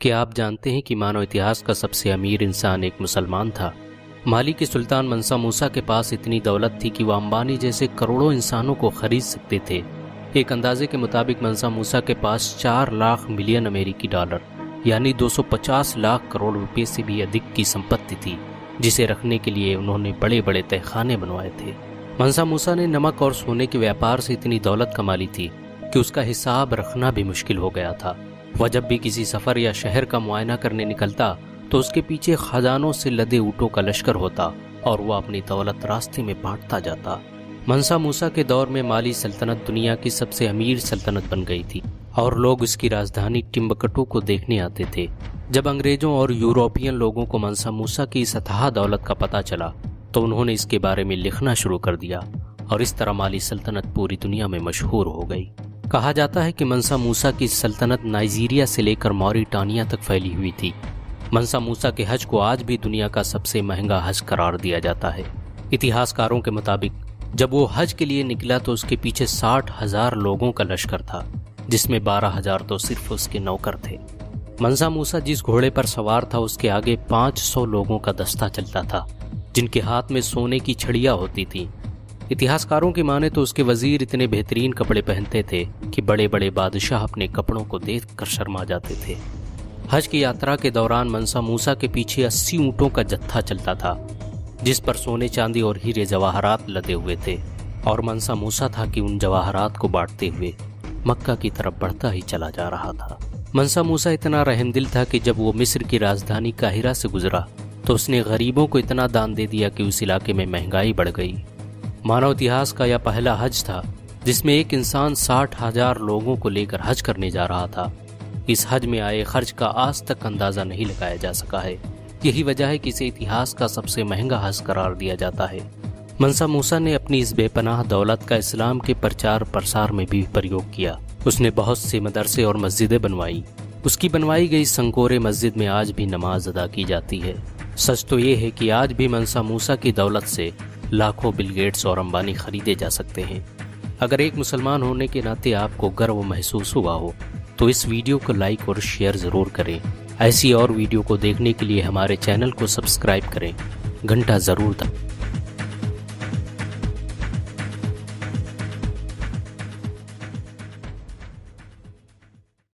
क्या आप जानते हैं कि मानव इतिहास का सबसे अमीर इंसान एक मुसलमान था। माली के सुल्तान मंसा मूसा के पास इतनी दौलत थी कि वह अंबानी जैसे करोड़ों इंसानों को खरीद सकते थे। एक अंदाजे के मुताबिक मंसा मूसा के पास 4 लाख मिलियन अमेरिकी डॉलर यानी 250 लाख करोड़ रुपए से भी अधिक की संपत्ति थी, जिसे रखने के लिए उन्होंने बड़े बड़े तहखाने बनवाए थे। मंसा मूसा ने नमक और सोने के व्यापार से इतनी दौलत कमा ली थी कि उसका हिसाब रखना भी मुश्किल हो गया था। वह जब भी किसी सफर या शहर का मुआयना करने निकलता तो उसके पीछे खजानों से लदे ऊँटों का लश्कर होता और वह अपनी दौलत रास्ते में बांटता जाता। मंसा मूसा के दौर में माली सल्तनत दुनिया की सबसे अमीर सल्तनत बन गई थी और लोग इसकी राजधानी टिम्बकटू को देखने आते थे। जब अंग्रेजों और यूरोपियन लोगों को मंसा मूसा की इस अथाह दौलत का पता चला तो उन्होंने इसके बारे में लिखना शुरू कर दिया और इस तरह माली सल्तनत पूरी दुनिया में मशहूर हो गई। कहा जाता है कि मंसा मूसा की सल्तनत नाइजीरिया से लेकर मॉरिटानिया तक फैली हुई थी। मंसा मूसा के हज को आज भी दुनिया का सबसे महंगा हज करार दिया जाता है। इतिहासकारों के मुताबिक जब वो हज के लिए निकला तो उसके पीछे 60,000 लोगों का लश्कर था, जिसमें 12,000 तो सिर्फ उसके नौकर थे। मंसा मूसा जिस घोड़े पर सवार था उसके आगे 500 लोगों का दस्ता चलता था, जिनके हाथ में सोने की छड़ियां होती थीं। इतिहासकारों की माने तो उसके वजीर इतने बेहतरीन कपड़े पहनते थे कि बड़े बड़े बादशाह अपने कपड़ों को देखकर शर्मा जाते थे। हज की यात्रा के दौरान मंसा मूसा के पीछे 80 ऊँटों का जत्था चलता था, जिस पर सोने चांदी और हीरे जवाहरात लदे हुए थे, और मंसा मूसा था कि उन जवाहरात को बांटते हुए मक्का की तरफ बढ़ता ही चला जा रहा था। मंसा मूसा इतना रहमदिल था कि जब वो मिस्र की राजधानी काहिरा से गुजरा तो उसने गरीबों को इतना दान दे दिया कि उस इलाके में महंगाई बढ़ गई। मानव इतिहास का यह पहला हज था जिसमें एक इंसान 60,000 लोगों को लेकर हज करने जा रहा था। इस हज में आए खर्च का आज तक अंदाजा नहीं लगाया जा सका है। यही वजह है कि इसे इतिहास का सबसे महंगा हज करार दिया जाता है। मंसा मूसा ने अपनी इस बेपनाह दौलत का इस्लाम के प्रचार प्रसार में भी प्रयोग किया। उसने बहुत से मदरसे और मस्जिदें बनवाई। उसकी बनवाई गई संकोरे मस्जिद में आज भी नमाज अदा की जाती है। सच तो ये है कि आज भी मंसा मूसा की दौलत से लाखों बिल गेट्स और अंबानी खरीदे जा सकते हैं। अगर एक मुसलमान होने के नाते आपको गर्व महसूस हुआ हो तो इस वीडियो को लाइक और शेयर ज़रूर करें। ऐसी और वीडियो को देखने के लिए हमारे चैनल को सब्सक्राइब करें, घंटा ज़रूर दबाएं।